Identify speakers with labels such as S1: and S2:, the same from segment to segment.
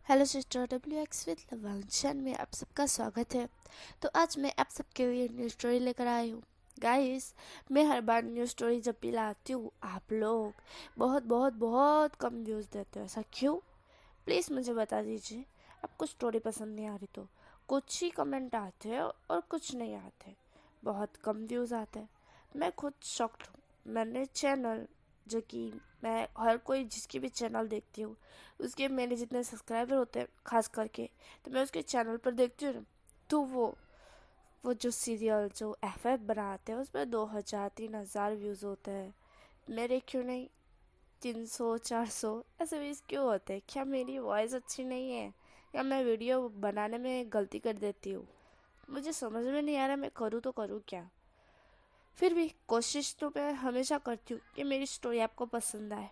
S1: Hello sister WX with लवांशन में आप सबका स्वागत है। तो आज मैं आप सबके लिए न्यू स्टोरी लेकर आई हूँ। गाइस, मैं हर बार न्यू स्टोरी जब भी लाती हूँ आप लोग बहुत बहुत बहुत कम व्यूज़ देते हो। ऐसा क्यों? प्लीज़ मुझे बता दीजिए। आपको स्टोरी पसंद नहीं आ रही तो कुछ ही कमेंट आते हैं और कुछ नहीं आते, बहुत कम व्यूज़ आते हैं। मैं खुद शॉक्ड हूँ। मैंने चैनल जो कि मैं हर कोई जिसकी भी चैनल देखती हूँ उसके मेरे जितने सब्सक्राइबर होते हैं खास करके, तो मैं उसके चैनल पर देखती हूँ ना, तो वो जो सीरियल जो FF बनाते हैं उसमें 2000-3000 व्यूज़ होते हैं। मेरे क्यों नहीं 300-400 ऐसे व्यूज़ क्यों होते हैं? क्या मेरी वॉइस अच्छी नहीं है या मैं वीडियो बनाने में गलती कर देती हूँ? मुझे समझ में नहीं आ रहा मैं करूँ तो करूँ क्या। फिर भी कोशिश तो मैं हमेशा करती हूँ कि मेरी स्टोरी आपको पसंद आए।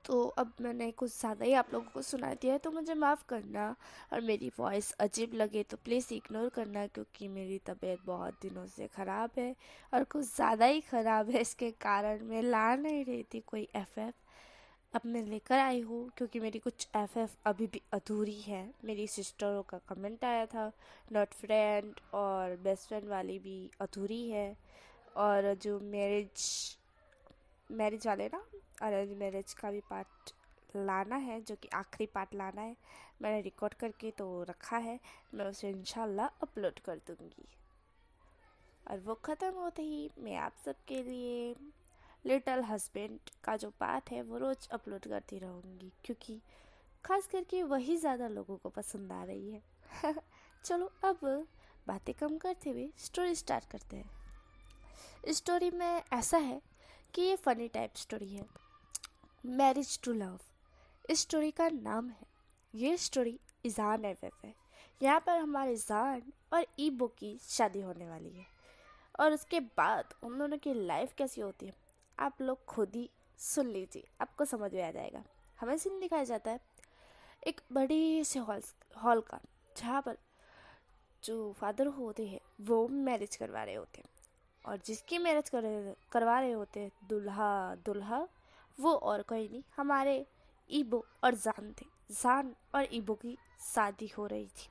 S1: तो अब मैंने कुछ ज़्यादा ही आप लोगों को सुना दिया है तो मुझे माफ़ करना, और मेरी वॉइस अजीब लगे तो प्लीज़ इग्नोर करना, क्योंकि मेरी तबीयत बहुत दिनों से ख़राब है और कुछ ज़्यादा ही ख़राब है। इसके कारण मैं ला नहीं रही थी कोई FF। अब मैं लेकर आई हूँ क्योंकि मेरी कुछ FF अभी भी अधूरी है। मेरी सिस्टरों का कमेंट आया था, नॉट फ्रेंड और बेस्ट फ्रेंड वाली भी अधूरी है। और जो मैरिज मैरिज वाले ना, अरेंज मैरिज का भी पार्ट लाना है, जो कि आखिरी पार्ट लाना है। मैंने रिकॉर्ड करके तो रखा है, मैं उसे इंशाल्लाह अपलोड कर दूंगी। और वो ख़त्म होते ही मैं आप सबके लिए लिटिल हस्बैंड का जो पार्ट है वो रोज़ अपलोड करती रहूँगी, क्योंकि खास करके वही ज़्यादा लोगों को पसंद आ रही है। चलो अब बातें कम करते हुए स्टोरी स्टार्ट करते हैं। स्टोरी में ऐसा है कि ये फ़नी टाइप स्टोरी है, मैरिज टू लव इस स्टोरी का नाम है। ये स्टोरी ईजान FF है। यहाँ पर हमारे ईजान और ईबो की शादी होने वाली है, और उसके बाद उन दोनों की लाइफ कैसी होती है आप लोग खुद ही सुन लीजिए, आपको समझ में आ जाएगा। हमें सीन दिखाया जाता है एक बड़ी से हॉल का, जहाँ पर जो फादर होते हैं वो मैरिज करवा रहे होते हैं, और जिसकी मैरिज करवा रहे होते हैं दुल्हा दुल्हा, वो और कोई नहीं हमारे ईबो और जान थे। जान और ईबो की शादी हो रही थी।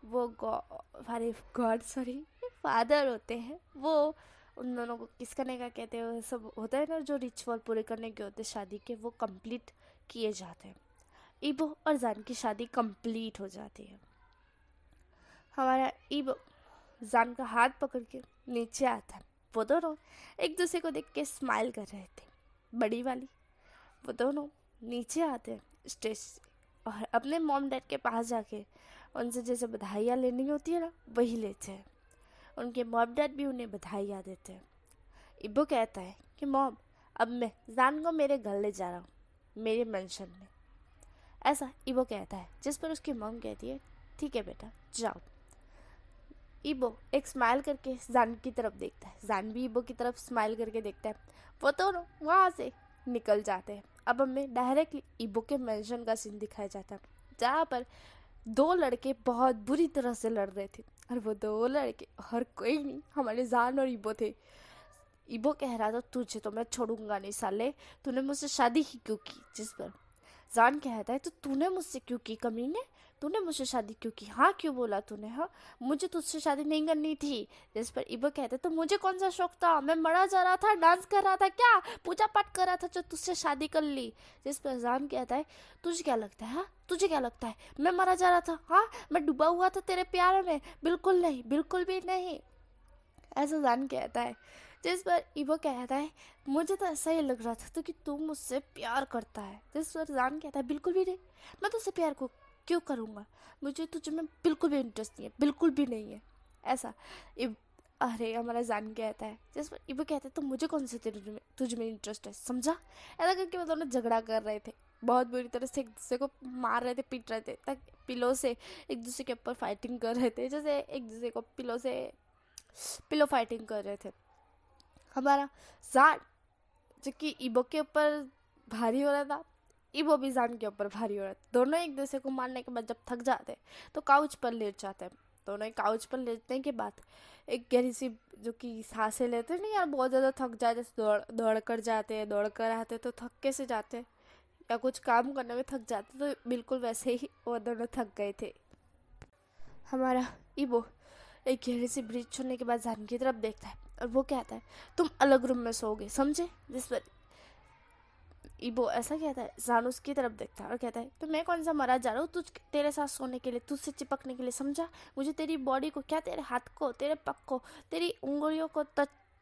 S1: वो हमारे गॉड सॉरी फादर होते हैं, वो उन दोनों को किस करने का कहते हैं, वो सब होता है ना जो रिचुअल पूरे करने के होते हैं शादी के, वो कंप्लीट किए जाते हैं। ईबो और जान की शादी कंप्लीट हो जाती है। हमारा ईबो जान का हाथ पकड़ के नीचे आता है। वो दोनों एक दूसरे को देख के स्माइल कर रहे थे, बड़ी वाली। वो दोनों नीचे आते हैं स्टेज से और अपने मॉम डैड के पास जाके उनसे जैसे बधाइयाँ लेनी होती है ना, वही लेते हैं। उनके मॉम डैड भी उन्हें बधाइयाँ देते हैं। इब्बो कहता है कि मॉम, अब मैं जान को मेरे घर ले जा रहा हूँ, मेरे मेंशन में। ऐसा इब्बो कहता है, जिस पर उसकी मॉम कहती है ठीक है बेटा जाओ। इबो एक स्माइल करके जान की तरफ देखता है, जान भी इबो की तरफ स्माइल करके देखता है। वो दोनों वहाँ से निकल जाते हैं। अब हमें डायरेक्टली इबो के मेंशन का सीन दिखाया जाता है, जहाँ पर दो लड़के बहुत बुरी तरह से लड़ रहे थे, और वो दो लड़के और कोई नहीं हमारे जान और इबो थे। इबो कह रहा था तुझे तो मैं छोड़ूंगा नहीं साले, तूने मुझसे शादी ही क्यों की? जिस पर जान कहता है तो तूने मुझसे क्यों की कमीने, तूने मुझसे शादी क्यों की? हाँ क्यों बोला तूने? हाँ, मुझे तुझसे शादी नहीं करनी थी। जिस पर इबो कहता है तो मुझे कौन सा शौक था, मैं मरा जा रहा था, डांस कर रहा था, क्या पूजा पाठ कर रहा था जो तुझसे शादी कर ली? जिस पर जान कहता है तुझे क्या लगता है, हाँ तुझे क्या लगता है मैं मरा जा रहा था? हाँ, मैं डूबा हुआ था तेरे प्यार में? बिल्कुल नहीं, बिल्कुल भी नहीं, ऐसा जान कहता है। जिस पर इवो कहता है मुझे तो ऐसा ही लग रहा था तो कि तू मुझसे प्यार करता है। जिस पर जान कहता है बिल्कुल भी नहीं, मैं तुझसे प्यार को क्यों करूँगा, मुझे तुझे में बिल्कुल भी इंटरेस्ट नहीं है, बिल्कुल भी नहीं है। ऐसा इब अरे हमारा जान कहता है। जिस पर इबो कहता है तो मुझे कौन से तेरे तुझ में इंटरेस्ट है, समझा? ऐसा करके वो दोनों झगड़ा कर रहे थे, बहुत बुरी तरह से एक दूसरे को मार रहे थे, पीट रहे थे, तक पिलो से एक दूसरे के ऊपर फाइटिंग कर रहे थे, जैसे एक दूसरे को पिलो फाइटिंग कर रहे थे। हमारा जान जो कि इबो के ऊपर भारी हो रहा था, इबो भी जान के ऊपर भारी हो रहा था। दोनों एक दूसरे को मारने के बाद जब थक जाते तो काउच पर लेट जाते हैं। दोनों एक काउच पर लेटने के बाद एक गहरी सी जो कि सांसें लेते नहीं यार, बहुत ज़्यादा थक जाए, जैसे दौड़ दौड़ कर जाते हैं, दौड़ कर आते तो थक कैसे जाते हैं, या कुछ काम करने में थक जाते तो बिल्कुल वैसे ही वो दोनों थक गए थे। हमारा ईबो एक गहरी सी ब्रीथ छोड़ने के बाद जान की तरफ देखता है और वो कहता है तुम अलग रूम में सोओगे, समझे? जिस पर ईबो ऐसा कहता है, जान उसकी तरफ देखता है और कहता है तो मैं कौन सा मरा जा रहा हूँ तुझ तेरे साथ सोने के लिए, तुझसे चिपकने के लिए, समझा? मुझे तेरी बॉडी को, क्या तेरे हाथ को, तेरे पग को, तेरी उंगलियों को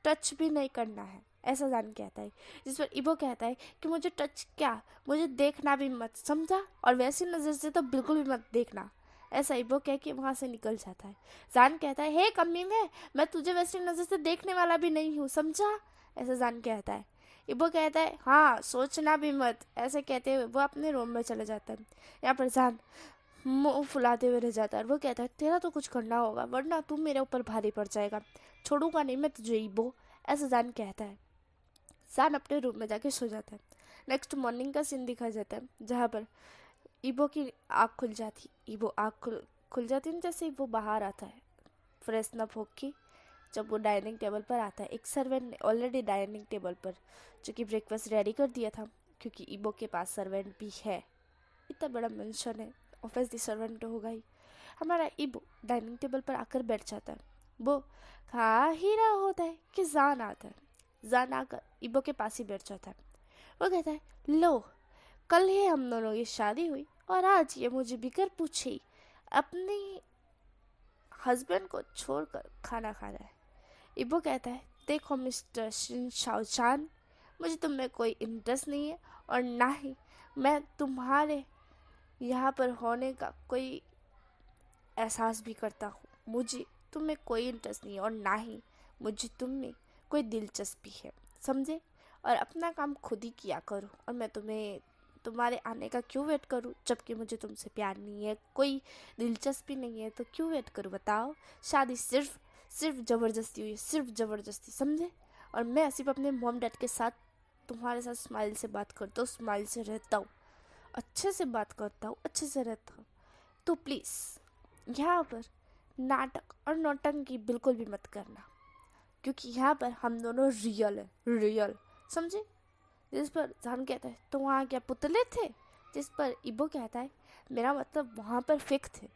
S1: टच भी नहीं करना है, ऐसा जान कहता है। जिस पर ईबो कहता है कि मुझे टच क्या, मुझे देखना भी मत, समझा? और वैसी नज़र से तो बिल्कुल भी मत देखना, ऐसा ईबो कह के वहाँ से निकल जाता है। जान कहता है हे कमी में, मैं तुझे वैसी नज़र से देखने वाला भी नहीं हूँ, समझा? ऐसा जान कहता है। ईबो कहता है हाँ सोचना भी मत, ऐसे कहते हुए वो अपने रूम में चले जाता है। यहाँ पर जान मुंह फुलाते हुए रह जाता है और वो कहता है तेरा तो कुछ करना होगा वरना तू मेरे ऊपर भारी पड़ जाएगा, छोड़ूंगा नहीं मैं तुझे ईबो, ऐसा जान कहता है। जान अपने रूम में जाके सो जाता है। नेक्स्ट मॉर्निंग का सीन दिखा जाता है जहाँ पर ईबो की आँख खुल जाती, ईबो आँख खुल जाती है। जैसे ही वो बाहर आता है फ्रेशनअप होके, जब वो डाइनिंग टेबल पर आता है, एक सर्वेंट ने ऑलरेडी डाइनिंग टेबल पर जो कि ब्रेकफास्ट रेडी कर दिया था, क्योंकि ईबो के पास सर्वेंट भी है, इतना बड़ा मेंशन है, ऑब्वियसली सर्वेंट तो होगा ही। हमारा ईबो डाइनिंग टेबल पर आकर बैठ जाता है। वो खा ही रहा होता है कि जान आता है। जान आकर ईबो के पास ही बैठ जाता है। वो कहता है लो, कल ही हम दोनों की शादी हुई और आज ये मुझे बिगर पूछे ही अपनी हस्बैंड को छोड़कर खाना खा रहा है। ईबो कहता है देखो मिस्टर शिन शाओचान, मुझे तुम में कोई इंटरेस्ट नहीं है और ना ही मैं तुम्हारे यहाँ पर होने का कोई एहसास भी करता हूँ। मुझे तुम में कोई इंटरेस्ट नहीं है और ना ही मुझे तुम में कोई दिलचस्पी है, समझे? और अपना काम खुद ही किया करो और मैं तुम्हारे आने का क्यों वेट करूं, जबकि मुझे तुमसे प्यार नहीं है, कोई दिलचस्पी नहीं है, तो क्यों वेट करूं बताओ? शादी सिर्फ ज़बरदस्ती हुई, सिर्फ ज़बरदस्ती, समझे? और मैं सिर्फ अपने मॉम डैड के साथ तुम्हारे साथ स्माइल से बात करता हूँ, स्माइल से रहता हूँ, अच्छे से बात करता हूँ, अच्छे से रहता हूँ। तो प्लीज़ यहाँ पर नाटक और नौटंकी बिल्कुल भी मत करना, क्योंकि यहाँ पर हम दोनों रियल है, रियल, समझे? जिस पर जान कहता है तो वहाँ क्या पुतले थे? जिस पर ईबो कहता है मेरा मतलब वहाँ पर फेक थे,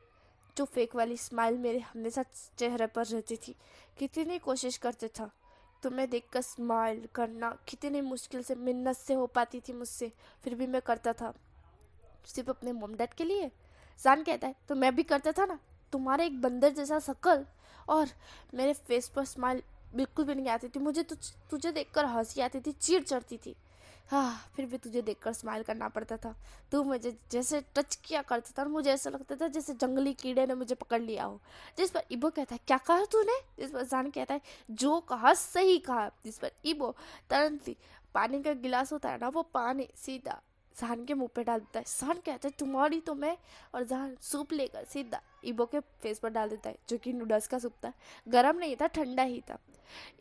S1: जो फेक वाली स्माइल मेरे हमेशा चेहरे पर रहती थी। कितनी कोशिश करते था तुम्हें देखकर स्माइल करना, कितनी मुश्किल से मिन्नत से हो पाती थी मुझसे, फिर भी मैं करता था सिर्फ अपने मॉम डैड के लिए। जान कहता है तो मैं भी करता था ना, तुम्हारे एक बंदर जैसा शक्ल और मेरे फेस पर स्माइल बिल्कुल भी नहीं आती थी, मुझे तुझे देखकर हंसी आती थी, चीड़ चढ़ती थी, हाँ फिर भी तुझे देखकर स्माइल करना पड़ता था। तू मुझे जैसे टच किया करता था मुझे ऐसा लगता था जैसे जंगली कीड़े ने मुझे पकड़ लिया हो। जिस पर ईबो कहता है क्या कहा तूने? जिस पर जान कहता है जो कहा सही कहा। जिस पर ईबो तुरंत पानी का गिलास होता है ना, वो पानी सीधा जान के मुंह पे डाल देता है। जान कहता है तुम्हारी तो मैं, और जान सूप लेकर सीधा ईबो के फेस पर डाल देता है, जो कि नूडल्स का सूप था, गर्म नहीं था, ठंडा ही था।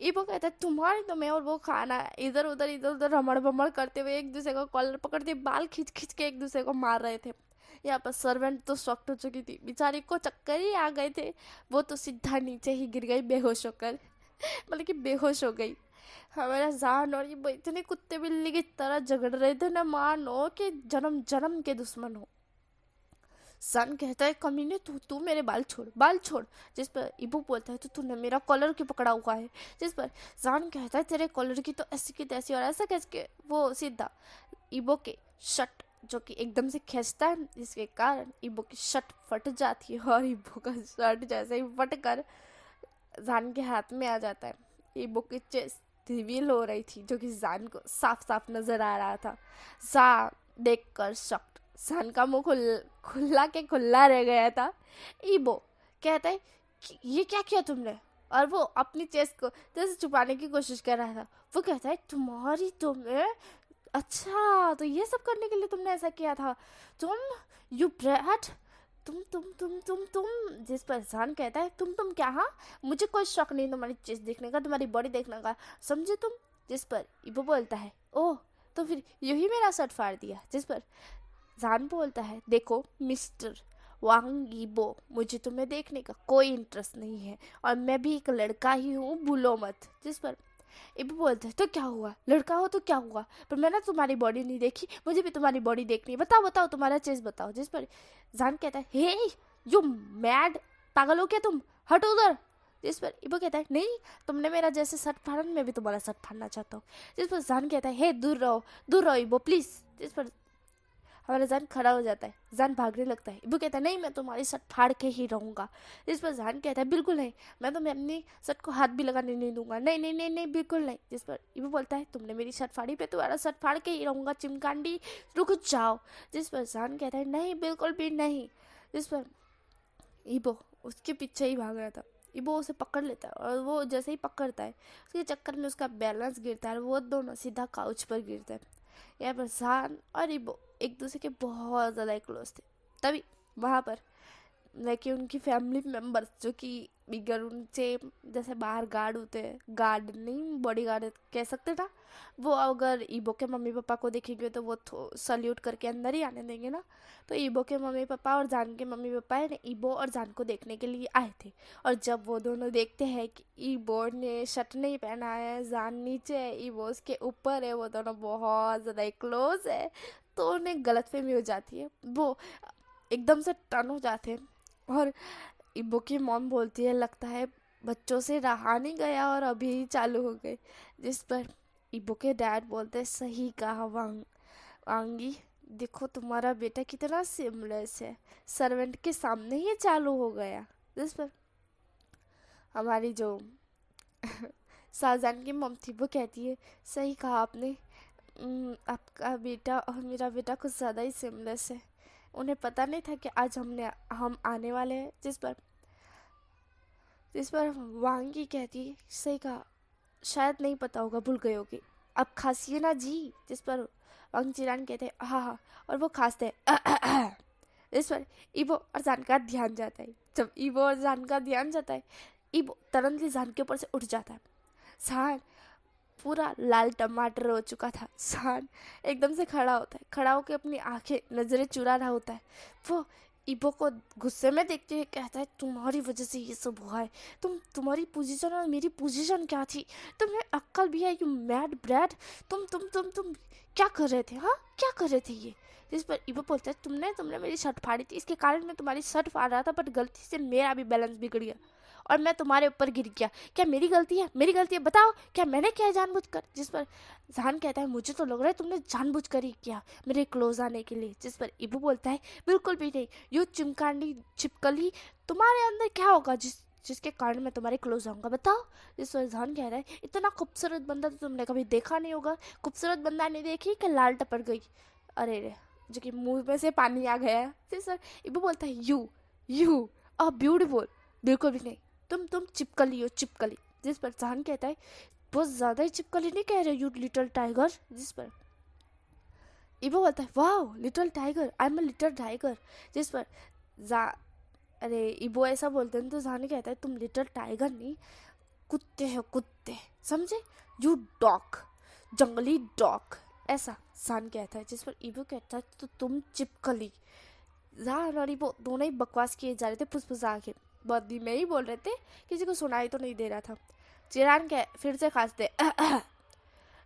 S1: ईबो कहता है तुम्हारी तो मैं, और वो खाना इधर उधर रमड़ बमड़ करते हुए एक दूसरे को कॉलर पकड़ते बाल खींच खींच के एक दूसरे को मार रहे थे। यहाँ पर सर्वेंट तो शॉक्ट हो चुकी थी, बेचारी को चक्कर ही आ गए थे, वो तो सीधा नीचे ही गिर गई बेहोश होकर, मतलब कि बेहोश हो गई। हमारा जान और ये इतने कुत्ते बिल्ली की तरह झगड़ रहे थे ना, मानो कि जन्म जन्म के दुश्मन हो। सन कहता है कमीने तू मेरे बाल छोड़, बाल छोड़। जिस पर ईबो बोलता है तो तूने मेरा कॉलर क्यों पकड़ा हुआ है? जिस पर सन कहता है तेरे कॉलर की तो ऐसी की तैसी, और ऐसा कह के वो सीधा ईबो के शर्ट जो कि एकदम से खींचता है, जिसके कारण ईबो की शर्ट फट जाती है और ईबो का शर्ट जैसे ही फट कर जान के हाथ में आ जाता है। ईबो की चेस्ट रिवील हो रही थी, जो कि जान को साफ साफ नजर आ रहा था। जान देखकर शॉक्ड, जान का मुंह खुला के खुला रह गया था। ईबो कहता है कि ये क्या किया तुमने, और वो अपनी चेस्ट को जैसे छुपाने की कोशिश कर रहा था। वो कहता है तुम्हारी तो मैं, अच्छा तो ये सब करने के लिए तुमने ऐसा किया था, तुम यू ब्रैट, तुम। जिस पर जान कहता है तुम क्या? हाँ मुझे कोई शौक नहीं तुम्हारी चेस्ट देखने का, तुम्हारी बॉडी देखने का, समझे तुम? जिस पर ईबो बोलता है ओह तो फिर यही मेरा शर्ट फाड़ दिया। जिस पर जान बोलता है देखो मिस्टर वांग ईबो, मुझे तुम्हें देखने का कोई इंटरेस्ट नहीं है और मैं भी एक लड़का ही हूँ, भूलो मत। जिस पर इबो बोलते हैं तो क्या हुआ, लड़का हो तो क्या हुआ, पर मैंने तुम्हारी बॉडी नहीं देखी, मुझे भी तुम्हारी बॉडी देखनी है, बताओ बताओ तुम्हारा चेस्ट बताओ। जिस पर जान कहता है हे यू मैड, पागल हो क्या तुम, हटो उधर। जिस पर इबो कहता है नहीं, तुमने मेरा जैसे शर्ट फाड़ा, मैं भी तुम्हारा शर्ट फाड़ना चाहता हूँ। जिस पर जान कहता है हे दूर रहो इबो प्लीज। जिस पर हमारा जान खड़ा हो जाता है, जान भागने लगता है। इबू कहता है नहीं, मैं तुम्हारी शर्ट फाड़ के ही रहूंगा। जिस पर जान कहता है बिल्कुल नहीं, मैं तो मैं अपनी शर्ट को हाथ भी लगाने नहीं दूंगा, नहीं नहीं नहीं नहीं बिल्कुल नहीं। जिस पर इबू बोलता है तुमने मेरी शर्ट फाड़ी पे तुम्हारा शर्ट फाड़ के ही रहूंगा चिमकांडी, रुक जाओ। जिस पर जान कहता है नहीं बिल्कुल भी नहीं। जिस पर इबो उसके पीछे ही भाग रहा था। इबो उसे पकड़ लेता है और वो जैसे ही पकड़ता है उसके चक्कर में उसका बैलेंस गिरता है और वो दोनों सीधा काउच पर गिरते हैं। यहाँ पर जान और इबो एक दूसरे के बहुत ज़्यादा क्लोज थे। तभी वहाँ पर लेकिन उनकी फैमिली मेम्बर्स जो कि बिगर उनसे जैसे बाहर गार्ड होते हैं, गार्ड नहीं बॉडी गार्ड कह सकते ना, वो अगर ईबो के मम्मी पापा को देखेंगे तो वो सल्यूट करके अंदर ही आने देंगे ना। तो ईबो के मम्मी पापा और जान के मम्मी पापा ने ईबो और जान को देखने के लिए आए थे। और जब वो दोनों देखते हैं कि ईबो ने शर्ट नहीं पहना है, जान नीचे है, ईबो उसके ऊपर है, वो दोनों बहुत ज़्यादा क्लोज है, तो उन्हें गलतफहमी हो जाती है। वो एकदम से टर्न हो जाते हैं और इबो की मॉम बोलती है लगता है बच्चों से रहा नहीं गया और अभी ही चालू हो गए। जिस पर इबो के डैड बोलते हैं सही कहा वांगी, देखो तुम्हारा बेटा कितना सिमलेस है, सर्वेंट के सामने ही चालू हो गया। जिस पर हमारी जो शाहजहान की मम थी वो कहती है सही कहा आपने, आपका बेटा और मेरा बेटा कुछ ज़्यादा ही सिमलेस है, उन्हें पता नहीं था कि आज हम आने वाले हैं। जिस पर वांगी कहती है सही कहा, शायद नहीं पता होगा, भूल गए होगी, अब खांसिए ना जी। जिस पर वांग चिरान कहते हैं हाँ हाँ, और वो खांसते हैं। इस पर इबो और जान का ध्यान जाता है। जब इबो और जान का ध्यान जाता है, इबो तुरंत ही जान के ऊपर से उठ जाता है। जान पूरा लाल टमाटर हो चुका था। जान एकदम से खड़ा होता है, खड़ा होकर अपनी आंखें नजरें चुरा रहा होता है। वो इबो को गुस्से में देखते हुए कहता है तुम्हारी वजह से ये सब हुआ है, तुम्हारी पोजीशन और मेरी पोजीशन क्या थी, तुम्हें अक्ल भी है यू मैड ब्रैड, तुम क्या कर रहे थे, हाँ क्या कर रहे थे ये। जिस पर इबो बोलता है तुमने मेरी शर्ट फाड़ी थी, इसके कारण मैं तुम्हारी शर्ट फाड़ रहा था, बट गलती से मेरा भी बैलेंस बिगड़ गया और मैं तुम्हारे ऊपर गिर गया, क्या मेरी गलती है, मेरी गलती है, बताओ क्या मैंने किया जानबूझकर। जिस पर जान कहता है मुझे तो लग रहा है तुमने जानबूझकर ही किया मेरे क्लोज आने के लिए। जिस पर इबू बोलता है बिल्कुल भी नहीं, यू चिमकांडी छिपकली, तुम्हारे अंदर क्या होगा जिसके कारण मैं तुम्हारे क्लोज आऊंगा, बताओ। जिस पर जान कह रहा है इतना खूबसूरत बंदा तो तुमने कभी देखा नहीं होगा, खूबसूरत बंदा नहीं देखी कि लाल टपक गई, अरे रे, जो कि मुंह में से पानी आ गया है। जिस पर इबू बोलता है यू अ ब्यूटीफुल, बिल्कुल भी नहीं, तुम चिपकली हो चिपकली। जिस पर जान कहता है बहुत ज़्यादा ही चिपकली नहीं कह रहे यू लिटिल टाइगर। जिस पर इबो बोलता है wow little tiger, I am a little tiger. जिस पर जा अरे इबो ऐसा बोलते हैं तो जान कहता है तुम लिटिल टाइगर नहीं, कुत्ते हो कुत्ते, समझे, यू डॉग, जंगली डॉग, ऐसा जान कहता है। जिस पर इबो कहता है तो तुम चिपकली। जान और इबो दोनों ही बकवास किए जा रहे थे फुसफुसा के, बद्दी में ही बोल रहे थे, किसी को सुनाई तो नहीं दे रहा था। चिरान के फिर से खांसते।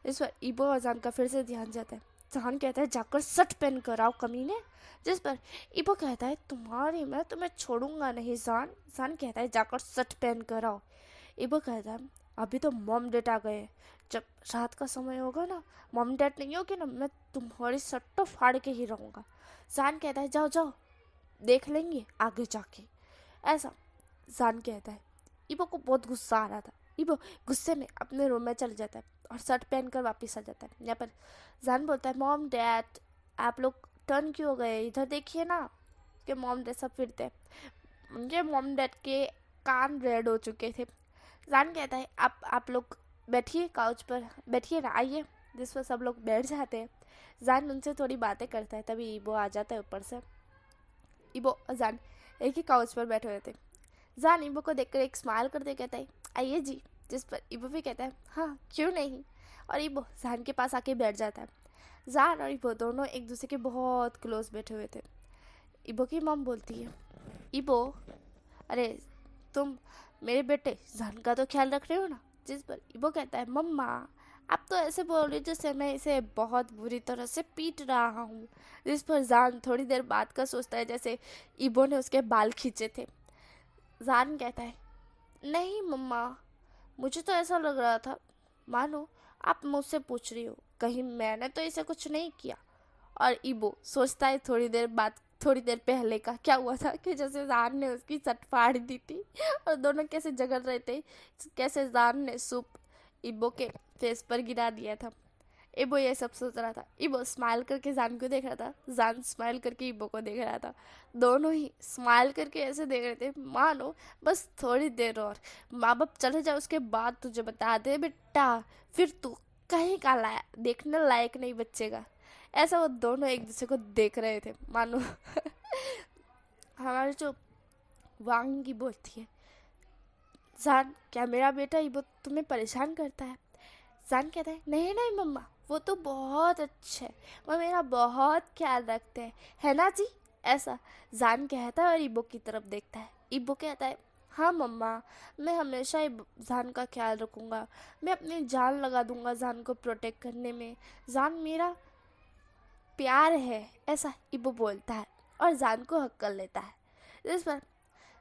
S1: इस पर इबो और जान का फिर से ध्यान जाता है। जान कहता है जाकर शर्ट पहन कर आओ कमीने। जिस पर इबो कहता है तुम्हारी मैं तुम्हें छोड़ूंगा नहीं जान कहता है जाकर शर्ट पहन कर आओ। इबो कहता है अभी तो मॉम डैड आ गए, जब रात का समय होगा ना, मॉम डैड नहीं होगी ना, मैं तुम्हारी शर्ट तो फाड़ के ही रहूँगा। जान कहता है जाओ जाओ देख लेंगे आगे जाके, ऐसा जान कहता है। इबो को बहुत गुस्सा आ रहा था, इबो गुस्से में अपने रूम में चल जाता है और शर्ट पहनकर वापस आ जाता है। यहाँ पर जान बोलता है मॉम डैड आप लोग टर्न क्यों हो गए, इधर देखिए ना, कि मॉम डैड सब फिरते हैं। उनके मॉम डैड के कान रेड हो चुके थे। जान कहता है आप लोग बैठिए काउच पर, बैठिए ना, आइए। जिस पर सब लोग बैठ जाते हैं। जान उनसे थोड़ी बातें करता है, तभी इबो आ जाता है ऊपर से। इबो जान एक ही काउच पर बैठे हुए थे। जान इबो को देखकर एक स्माइल करते कहता है आइए जी। जिस पर इबो भी कहता है हाँ क्यों नहीं, और इबो जान के पास आके बैठ जाता है। जान और इबो दोनों एक दूसरे के बहुत क्लोज बैठे हुए थे। इबो की मॉम बोलती है इबो अरे तुम मेरे बेटे जान का तो ख्याल रख रहे हो ना, जिस पर इबो कहता है मम्मा आप तो ऐसे बोल रही हो जैसे मैं इसे बहुत बुरी तरह से पीट रहा हूँ। जिस पर जान थोड़ी देर बाद का सोचता है जैसे इबो ने उसके बाल खींचे थे। जान कहता है नहीं मम्मा, मुझे तो ऐसा लग रहा था मानो आप मुझसे पूछ रही हो, कहीं मैंने तो इसे कुछ नहीं किया। और इबो सोचता है थोड़ी देर पहले का क्या हुआ था कि जैसे जान ने उसकी सट फाड़ दी थी और दोनों कैसे झगड़ रहे थे, कैसे जान ने सूप इबो के फेस पर गिरा दिया था। इबो ये सब सोच रहा था। इबो स्माइल करके जान को देख रहा था, जान स्माइल करके इबो को देख रहा था। दोनों ही स्माइल करके ऐसे देख रहे थे मानो बस थोड़ी देर और माँ बाप चले जाए उसके बाद तुझे बता दे बेटा, फिर तू कहीं का देखने लायक नहीं बचेगा। ऐसा वो दोनों एक दूसरे को देख रहे थे मानो हमारी जो वांगी बोलती है जान क्या मेरा बेटा इबो तुम्हें परेशान करता है। जान कहता है नहीं नहीं मम्मा, वो तो बहुत अच्छे है, वो मेरा बहुत ख्याल रखते हैं, है ना जी। ऐसा जान कहता है और इबो की तरफ देखता है। इबो कहता है हाँ मम्मा, मैं हमेशा जान का ख्याल रखूँगा, मैं अपनी जान लगा दूंगा जान को प्रोटेक्ट करने में, जान मेरा प्यार है। ऐसा इबो बोलता है और जान को हक कर लेता है। इस पर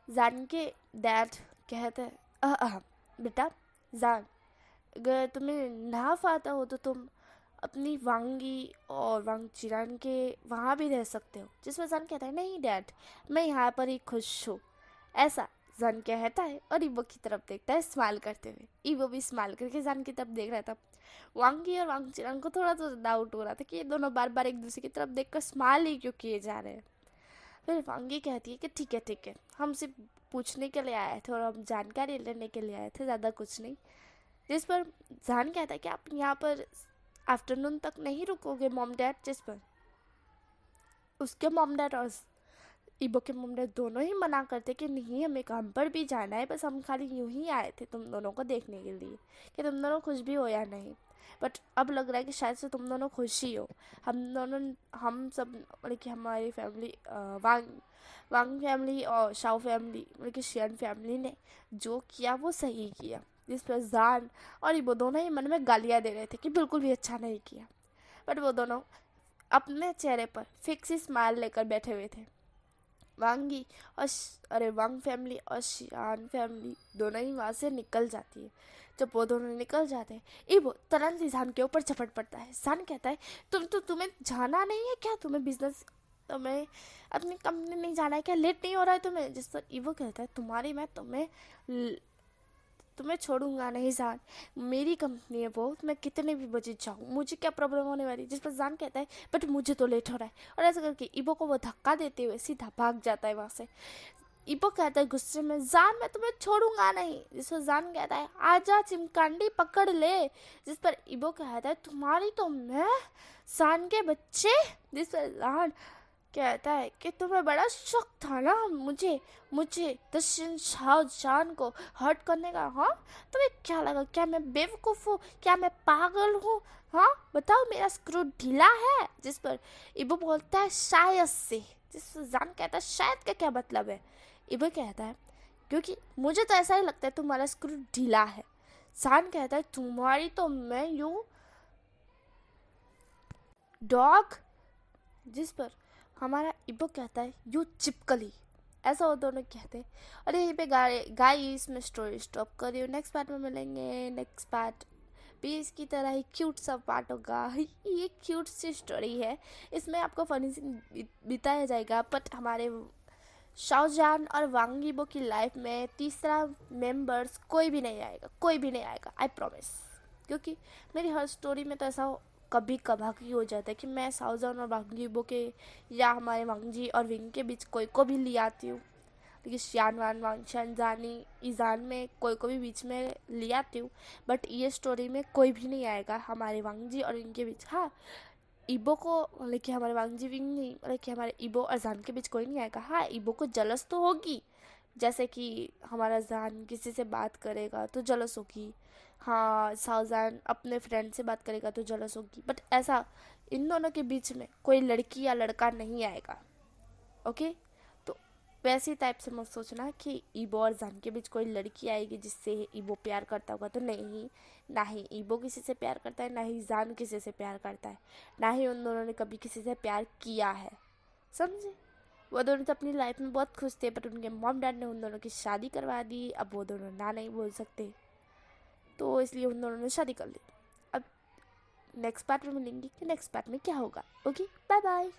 S1: जान के डैड कहते हैं बेटा जान, अगर तुम्हें नाफ आता हो तो तुम अपनी वांगी और वांगचिरान के वहाँ भी रह सकते हो। जिसमें जान कहता है नहीं डैड, मैं यहाँ पर ही खुश हूँ। ऐसा जान कहता है और इबो की तरफ देखता है स्माइल करते हुए। इबो भी स्माइल करके जान की तरफ देख रहा था। वांगी और वांगचिरान को थोड़ा तो डाउट हो रहा था कि ये दोनों बार बार एक दूसरे की तरफ देखकर स्माइल ही क्यों किए जा रहे हैं। फिर वांगी कहती है कि ठीक है, हम सिर्फ पूछने के लिए आए थे और हम जानकारी लेने के लिए आए थे, ज़्यादा कुछ नहीं। जिस पर जान कहता है कि आप यहाँ पर आफ्टरनून तक नहीं रुकोगे मॉम डैड। जिस पर उसके मॉम डैड और इबो के मॉम डैड दोनों ही मना करते कि नहीं हमें काम पर भी जाना है, बस हम खाली यूं ही आए थे तुम दोनों को देखने के लिए कि तुम दोनों खुश भी हो या नहीं। बट अब लग रहा है कि शायद से तुम दोनों खुश ही हो। हम सब मतलब कि हमारी फैमिली वांग वांग फैमिली और शाओ फैमिली मतलब कि शियन फैमिली ने जो किया वो सही किया। जिस पर जान और ये वो दोनों ही मन में गालियाँ दे रहे थे कि बिल्कुल भी अच्छा नहीं किया। बट वो दोनों अपने चेहरे पर फिक्स स्माइल लेकर बैठे हुए थे। वांगी और वांग फैमिली और शियान फैमिली दोनों ही वहाँ से निकल जाती है। जब वो दोनों निकल जाते हैं इबो तुरंत ही जान के ऊपर झपट पड़ता है। जान कहता है तुम्हें जाना नहीं है क्या, तुम्हें बिजनेस, तुम्हें अपनी कंपनी नहीं जाना है क्या, लेट नहीं हो रहा है तुम्हें। जिस पर इबो कहता है मैं तुम्हें छोड़ूंगा नहीं जान, मेरी कंपनी है वो, मैं कितने भी बजे जाऊँ, मुझे क्या प्रॉब्लम होने वाली। जिस पर जान कहता है बट मुझे तो लेट हो रहा है। और ऐसा करके इबो को वो धक्का देते हुए सीधा भाग जाता है वहाँ से। इबो कहता है गुस्से में जान मैं तुम्हें छोड़ूंगा नहीं। जिस पर जान कहता है आजा चिमकांडी पकड़ ले। जिस पर इबो कहता है तुम्हारी तो मैं जान के बच्चे। जिस पर जान कहता है कि तुम्हें बड़ा शौक था ना मुझे दर्शन शाहजहान को हर्ट करने का। हाँ तुम्हें क्या लगा, क्या मैं बेवकूफ़ हूँ, क्या मैं पागल हूँ, हाँ बताओ मेरा स्क्रू ढीला है। जिस पर इबो बोलता है शायद से। जिस पर जान कहता है शायद का क्या मतलब है। इबो कहता है क्योंकि मुझे तो ऐसा ही लगता है तुम्हारा स्क्रू ढीला है। जान कहता है तुम्हारी तो मैं यूं डॉग। जिस पर हमारा इबो कहता है यू चिपकली। ऐसा वो दोनों कहते हैं। और यहीं पे गाइस मैं स्टोरी स्टॉप कर रही हूँ। नेक्स्ट पार्ट में मिलेंगे। नेक्स्ट पार्ट भी इसकी तरह ही क्यूट सा पार्ट होगा। ये क्यूट सी स्टोरी है, इसमें आपको फनी सीन बिताया जाएगा। बट हमारे शाहजहान और वांगीबो की लाइफ में तीसरा मेंबर्स कोई भी नहीं आएगा, आई प्रॉमिस। क्योंकि मेरी हर स्टोरी में तो ऐसा कभी कभागी हो जाता है कि मैं शाहजहान और वांगीबो के या हमारे वांगजी और विंग के बीच कोई को भी ले आती हूँ। लेकिन शियानवान वांगशान जानी ईजान में कोई को भी बीच में ले आती हूँ। बट ये स्टोरी में कोई भी नहीं आएगा हमारे वांगजी और इनके बीच। हाँ इबो को लेकिन हमारे वांगजी विंग नहीं, लेकिन हमारे इबो और जान के बीच कोई नहीं आएगा। हाँ इबो को जलस तो होगी, जैसे कि हमारा जान किसी से बात करेगा तो जलस होगी। हाँ शाहजहान अपने फ्रेंड से बात करेगा तो जलस होगी। बट ऐसा इन दोनों के बीच में कोई लड़की या लड़का नहीं आएगा। ओके तो वैसे टाइप से मत सोचना कि ईबो और जान के बीच कोई लड़की आएगी जिससे ईबो प्यार करता होगा, तो नहीं, ना ही ईबो किसी से प्यार करता है, ना ही जान किसी से प्यार करता है, ना ही उन दोनों ने कभी किसी से प्यार किया है, समझे। वो दोनों तो अपनी लाइफ में बहुत खुश थे, पर उनके मॉम डैड ने उन दोनों की शादी करवा दी। अब वो दोनों ना नहीं बोल सकते, तो इसलिए उन दोनों ने शादी कर ली। अब नेक्स्ट पार्ट में मिलेंगे कि नेक्स्ट पार्ट में क्या होगा। Okay, bye bye.